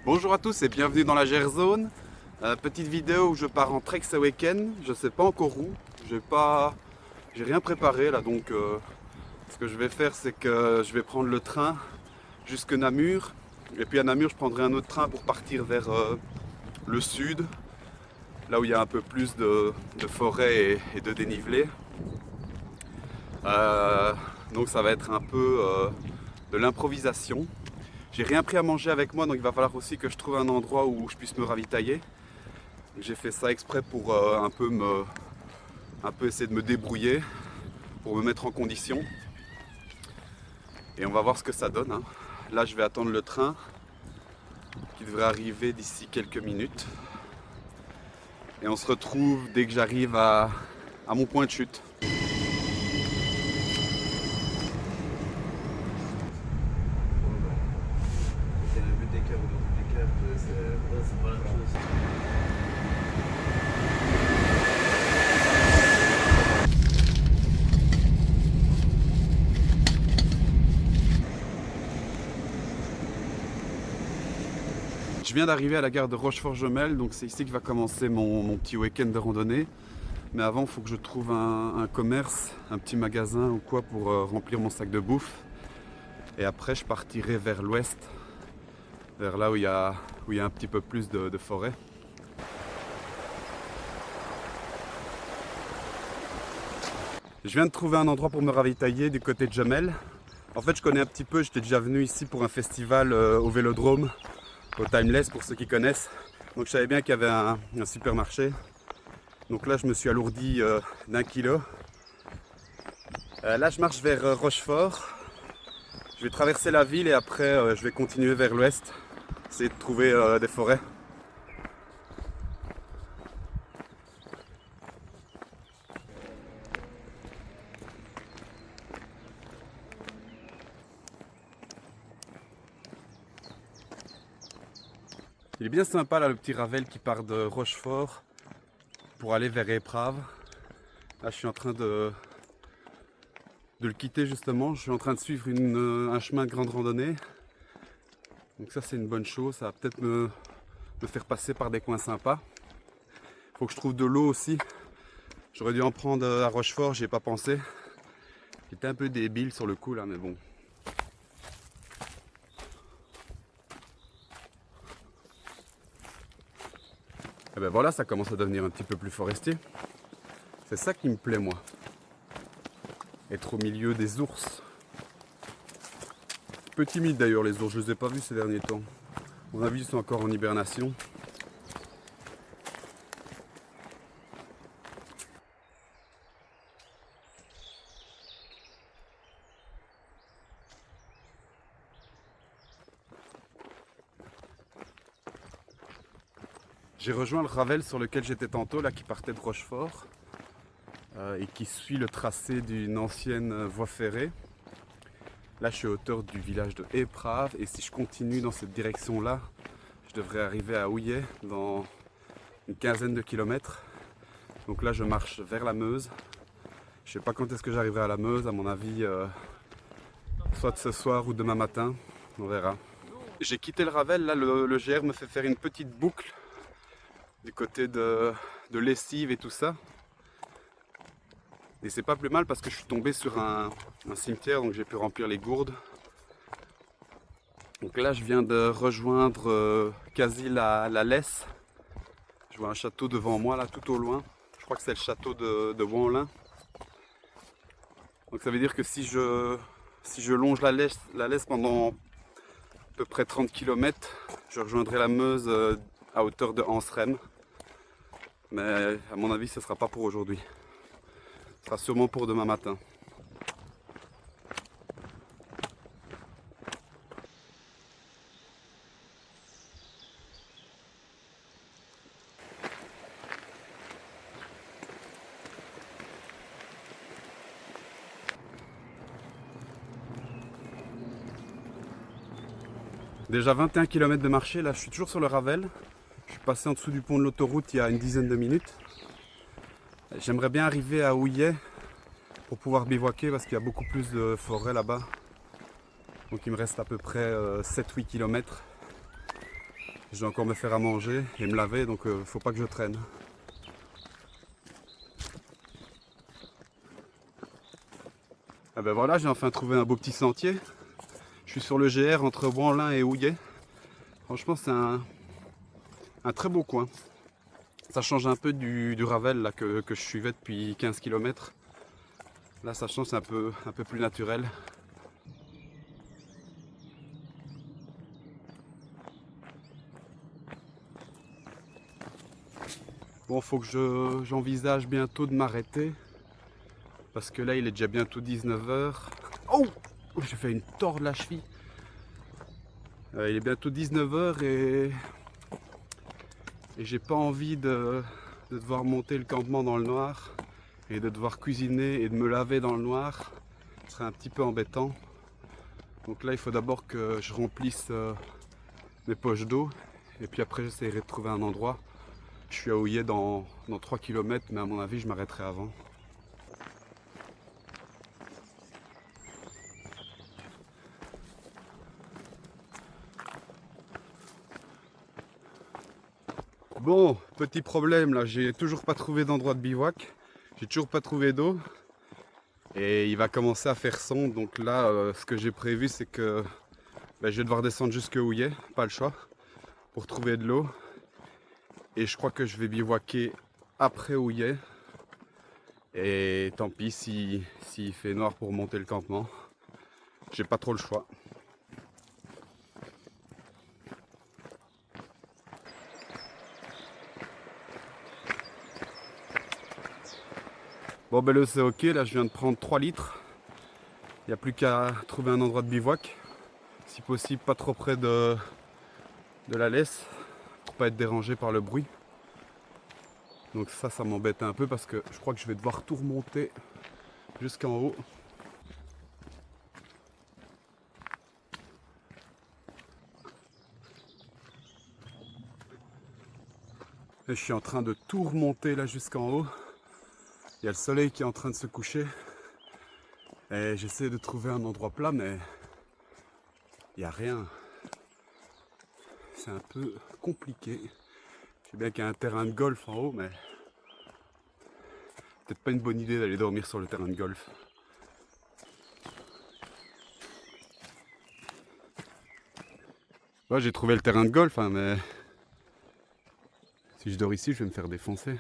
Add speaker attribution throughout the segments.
Speaker 1: Bonjour à tous et bienvenue dans la Gerzone. Petite vidéo où je pars en trek ce week-end. Je sais pas encore où. J'ai rien préparé là, donc ce que je vais faire, c'est que je vais prendre le train jusque Namur. Et puis à Namur, je prendrai un autre train pour partir vers le sud, là où il y a un peu plus de forêt et de dénivelé. Euh, donc ça va être un peu de l'improvisation. J'ai rien pris à manger avec moi, donc il va falloir aussi que je trouve un endroit où je puisse me ravitailler. J'ai fait ça exprès pour un peu essayer de me débrouiller, pour me mettre en condition. Et on va voir ce que ça donne, hein. Là, je vais attendre le train qui devrait arriver d'ici quelques minutes. Et on se retrouve dès que j'arrive à mon point de chute. Je viens d'arriver à la gare de Rochefort-Jemelle, donc c'est ici que va commencer mon petit week-end de randonnée. Mais avant, il faut que je trouve un commerce, un petit magasin ou quoi pour remplir mon sac de bouffe. Et après, je partirai vers l'ouest, vers là où il y a un petit peu plus de forêt. Je viens de trouver un endroit pour me ravitailler du côté de Jemelle. En fait, je connais un petit peu, j'étais déjà venu ici pour un festival au Vélodrome, au Timeless pour ceux qui connaissent. Donc je savais bien qu'il y avait un supermarché. Donc là, je me suis alourdi d'1 kilo. Là, je marche vers Rochefort. Je vais traverser la ville et après, je vais continuer vers l'ouest, essayer de trouver des forêts. Il est bien sympa là, le petit Ravel qui part de Rochefort pour aller vers Éprave. Là, je suis en train de le quitter justement. Je suis en train de suivre un chemin de grande randonnée. Donc ça, c'est une bonne chose. Ça va peut-être me faire passer par des coins sympas. Il faut que je trouve de l'eau aussi. J'aurais dû en prendre à Rochefort, j'y ai pas pensé. J'étais un peu débile sur le coup là, mais bon. Et ben voilà, ça commence à devenir un petit peu plus forestier. C'est ça qui me plaît moi. Être au milieu des ours. Un peu timide d'ailleurs les ours, je les ai pas vus ces derniers temps. À mon avis, ils sont encore en hibernation. J'ai rejoint le Ravel sur lequel j'étais tantôt, là qui partait de Rochefort et qui suit le tracé d'une ancienne voie ferrée. Là, je suis à hauteur du village de Éprave et si je continue dans cette direction-là, je devrais arriver à Houillet dans une quinzaine de kilomètres. Donc là, je marche vers la Meuse. Je sais pas quand est-ce que j'arriverai à la Meuse, à mon avis, soit ce soir ou demain matin, on verra. J'ai quitté le Ravel, là le GR me fait faire une petite boucle du côté de Lessive et tout ça. Et c'est pas plus mal parce que je suis tombé sur un cimetière, donc j'ai pu remplir les gourdes. Donc là, je viens de rejoindre quasi la Lesse. Je vois un château devant moi, là, tout au loin. Je crois que c'est le château de Wanlin. Donc ça veut dire que si je longe la Lesse pendant à peu près 30 km, je rejoindrai la Meuse à hauteur de Anseremme. Mais à mon avis, ce ne sera pas pour aujourd'hui. Ce sera sûrement pour demain matin. Déjà 21 km de marché, là je suis toujours sur le Ravel. Je suis passé en dessous du pont de l'autoroute il y a une dizaine de minutes. J'aimerais bien arriver à Houillet pour pouvoir bivouaquer parce qu'il y a beaucoup plus de forêt là-bas. Donc il me reste à peu près 7-8 km. Je dois encore me faire à manger et me laver, donc faut pas que je traîne. Ah ben voilà, j'ai enfin trouvé un beau petit sentier. Je suis sur le GR entre Branlin et Houillet. Franchement, c'est un très beau coin. Ça change un peu du Ravel là, que je suivais depuis 15 km. Là, ça change, c'est un peu plus naturel. Bon, faut que j'envisage bientôt de m'arrêter. Parce que là, il est déjà bientôt 19 h. Oh! J'ai fait une tord de la cheville. Il est bientôt 19 h et j'ai pas envie de devoir monter le campement dans le noir et de devoir cuisiner et de me laver dans le noir. Ce serait un petit peu embêtant. Donc là, il faut d'abord que je remplisse mes poches d'eau et puis après, j'essaierai de trouver un endroit. Je suis à Houillet dans 3 km, mais à mon avis, je m'arrêterai avant. Bon, petit problème là, j'ai toujours pas trouvé d'endroit de bivouac, j'ai toujours pas trouvé d'eau et il va commencer à faire sombre. Donc là, ce que j'ai prévu, c'est que je vais devoir descendre jusque Houillet, pas le choix, pour trouver de l'eau. Et je crois que je vais bivouaquer après Houillet. Et tant pis s'il fait noir pour monter le campement, j'ai pas trop le choix. Bon ben l'eau c'est ok, là je viens de prendre 3 litres. Il n'y a plus qu'à trouver un endroit de bivouac. Si possible pas trop près de la laisse, pour pas être dérangé par le bruit. Donc ça m'embête un peu parce que je crois que je vais devoir tout remonter jusqu'en haut. Et je suis en train de tout remonter là jusqu'en haut. Il y a le soleil qui est en train de se coucher. Et j'essaie de trouver un endroit plat, mais il n'y a rien. C'est un peu compliqué. Je sais bien qu'il y a un terrain de golf en haut, mais peut-être pas une bonne idée d'aller dormir sur le terrain de golf. Ouais, j'ai trouvé le terrain de golf, hein, mais si je dors ici, je vais me faire défoncer.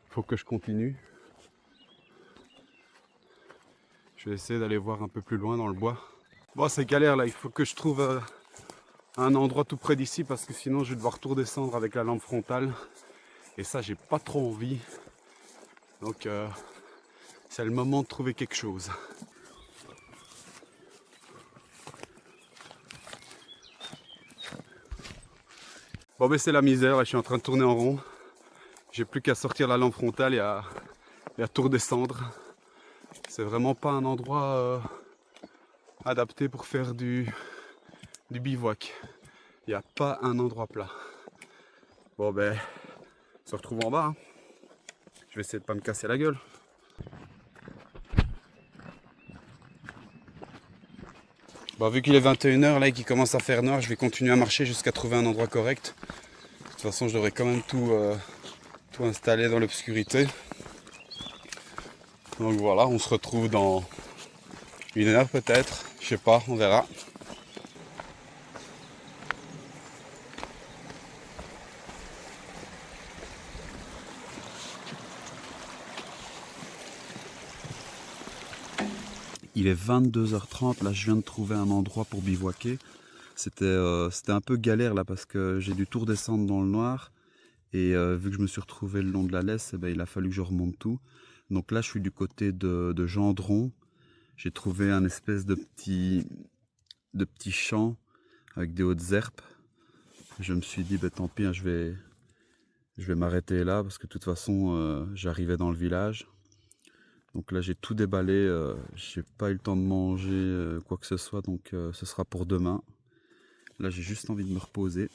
Speaker 1: Faut que je continue. Je vais essayer d'aller voir un peu plus loin dans le bois. Bon, c'est galère là, il faut que je trouve un endroit tout près d'ici parce que sinon je vais devoir tout redescendre avec la lampe frontale. Et ça, j'ai pas trop envie. Donc, c'est le moment de trouver quelque chose. Bon, ben c'est la misère, là, je suis en train de tourner en rond. J'ai plus qu'à sortir la lampe frontale et à tout redescendre. C'est vraiment pas un endroit adapté pour faire du bivouac. Il n'y a pas un endroit plat. Bon ben, on se retrouve en bas. Hein. Je vais essayer de pas me casser la gueule. Bon, vu qu'il est 21 h là et qu'il commence à faire noir, je vais continuer à marcher jusqu'à trouver un endroit correct. De toute façon, je devrais quand même tout installer dans l'obscurité. Donc voilà, on se retrouve dans 1 heure peut-être. Je sais pas, on verra. Il est 22 h 30, là je viens de trouver un endroit pour bivouaquer. C'était un peu galère là parce que j'ai dû tout redescendre dans le noir. Et vu que je me suis retrouvé le long de la laisse, eh ben, il a fallu que je remonte tout. Donc là je suis du côté de Gendron. J'ai trouvé un espèce de petit champ avec des hautes herbes. Je me suis dit, tant pis, hein, je vais m'arrêter là parce que de toute façon j'arrivais dans le village. Donc là j'ai tout déballé, j'ai pas eu le temps de manger quoi que ce soit, donc ce sera pour demain. Là j'ai juste envie de me reposer.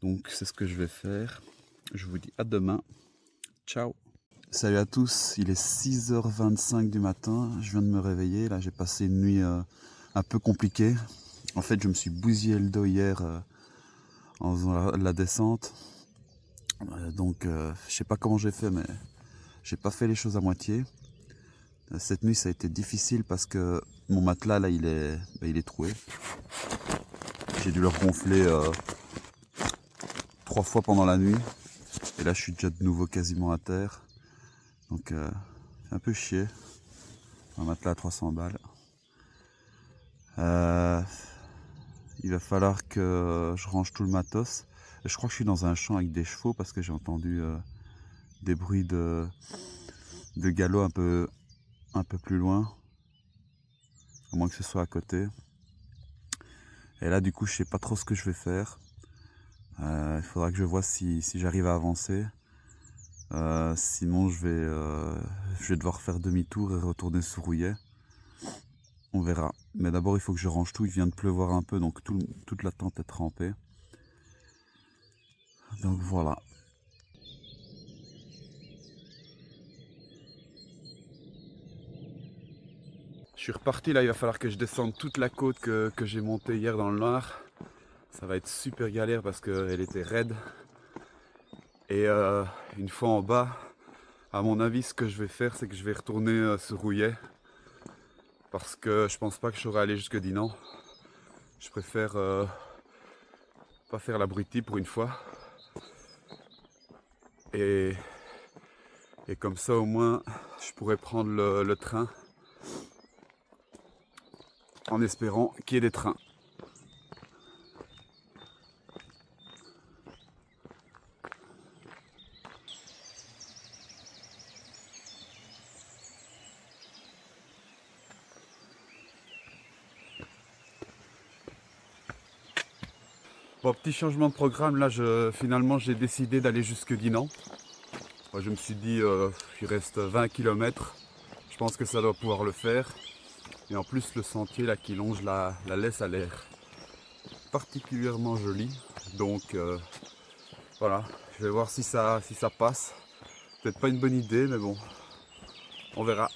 Speaker 1: Donc c'est ce que je vais faire. Je vous dis à demain. Ciao. Salut à tous, il est 6 h 25 du matin, je viens de me réveiller. Là j'ai passé une nuit un peu compliquée. En fait, je me suis bousillé le dos hier en faisant la descente. Donc, je sais pas comment j'ai fait, mais j'ai pas fait les choses à moitié. Cette nuit, ça a été difficile parce que mon matelas, là, il est troué. J'ai dû le regonfler 3 fois pendant la nuit. Et là, je suis déjà de nouveau quasiment à terre. Donc, c'est un peu chier. Un matelas à 300 balles. Il va falloir que je range tout le matos. Je crois que je suis dans un champ avec des chevaux parce que j'ai entendu des bruits de galop un peu plus loin. À moins que ce soit à côté. Et là, du coup, je sais pas trop ce que je vais faire. Il faudra que je vois si j'arrive à avancer. Sinon, je vais devoir faire demi-tour et retourner sur Rouillet. On verra. Mais d'abord, il faut que je range tout. Il vient de pleuvoir un peu, donc toute la tente est trempée. Donc voilà. Je suis reparti là, il va falloir que je descende toute la côte que j'ai montée hier dans le noir. Ça va être super galère parce qu'elle était raide. Et une fois en bas, à mon avis, ce que je vais faire, c'est que je vais retourner sur Rouillet. Parce que je pense pas que je saurais aller jusque Dinan. Je préfère pas faire l'abruti pour une fois. Et comme ça au moins je pourrais prendre le train en espérant qu'il y ait des trains. Bon, petit changement de programme, là finalement j'ai décidé d'aller jusque Dinan. Moi, je me suis dit il reste 20 km, je pense que ça doit pouvoir le faire. Et en plus le sentier là qui longe la laisse a l'air particulièrement joli. Donc voilà, je vais voir si ça passe. Peut-être pas une bonne idée, mais bon, on verra.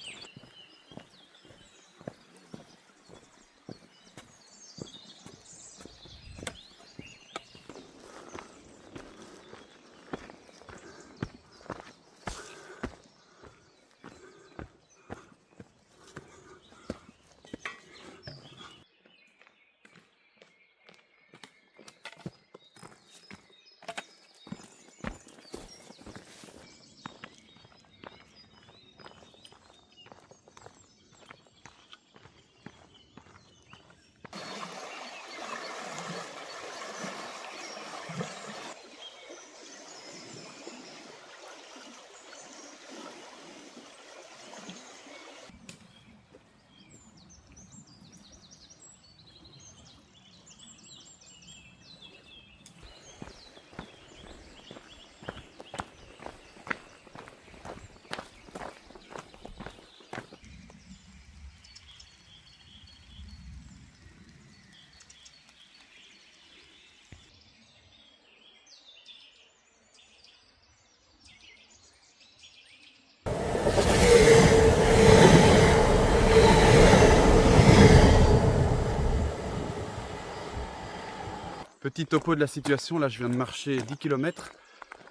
Speaker 1: Petit topo de la situation, là je viens de marcher 10 km.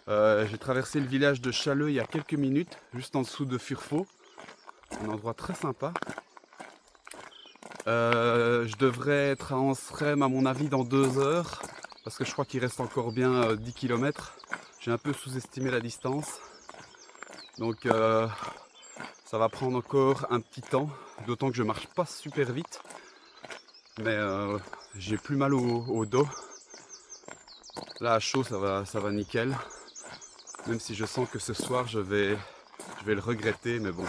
Speaker 1: J'ai traversé le village de Challeux il y a quelques minutes, juste en dessous de Furfaux. Un endroit très sympa. Je devrais être à Anserem à mon avis dans 2 heures, parce que je crois qu'il reste encore bien 10 km. J'ai un peu sous-estimé la distance. Donc ça va prendre encore un petit temps, d'autant que je marche pas super vite. Mais j'ai plus mal au dos. Là à chaud ça va nickel. Même si je sens que ce soir je vais le regretter, mais bon.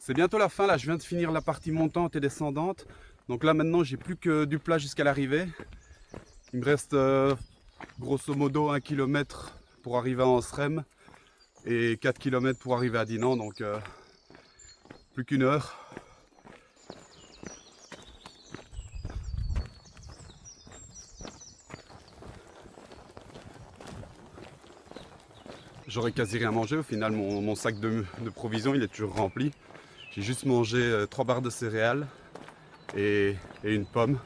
Speaker 1: C'est bientôt la fin là, je viens de finir la partie montante et descendante. Donc là maintenant j'ai plus que du plat jusqu'à l'arrivée. Il me reste grosso modo 1 km pour arriver à Anseremme et 4 km pour arriver à Dinan, donc plus qu'une heure. J'aurais quasi rien mangé, au final mon sac de provisions il est toujours rempli. J'ai juste mangé 3 barres de céréales et une pomme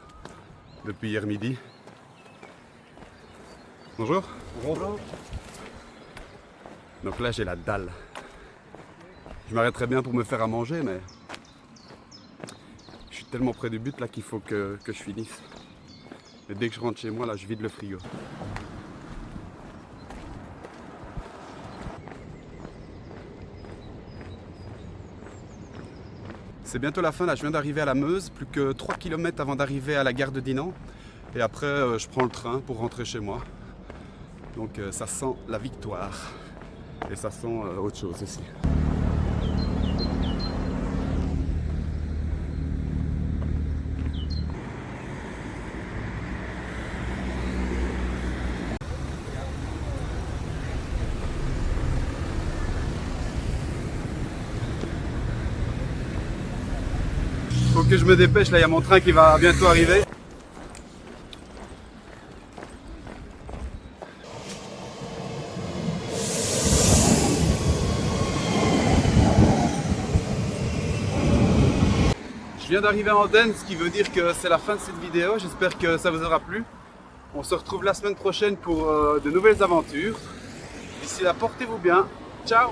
Speaker 1: depuis hier midi. Bonjour.
Speaker 2: Bonjour.
Speaker 1: Donc là j'ai la dalle. Je m'arrêterais bien pour me faire à manger, mais je suis tellement près du but là qu'il faut que je finisse. Et dès que je rentre chez moi là je vide le frigo. C'est bientôt la fin là, je viens d'arriver à la Meuse, plus que 3 km avant d'arriver à la gare de Dinan. Et après je prends le train pour rentrer chez moi. Donc ça sent la victoire. Et ça sent autre chose aussi. Faut que je me dépêche, là il y a mon train qui va bientôt arriver. Je viens d'arriver à Andenne, ce qui veut dire que c'est la fin de cette vidéo. J'espère que ça vous aura plu. On se retrouve la semaine prochaine pour de nouvelles aventures. D'ici là, portez-vous bien. Ciao!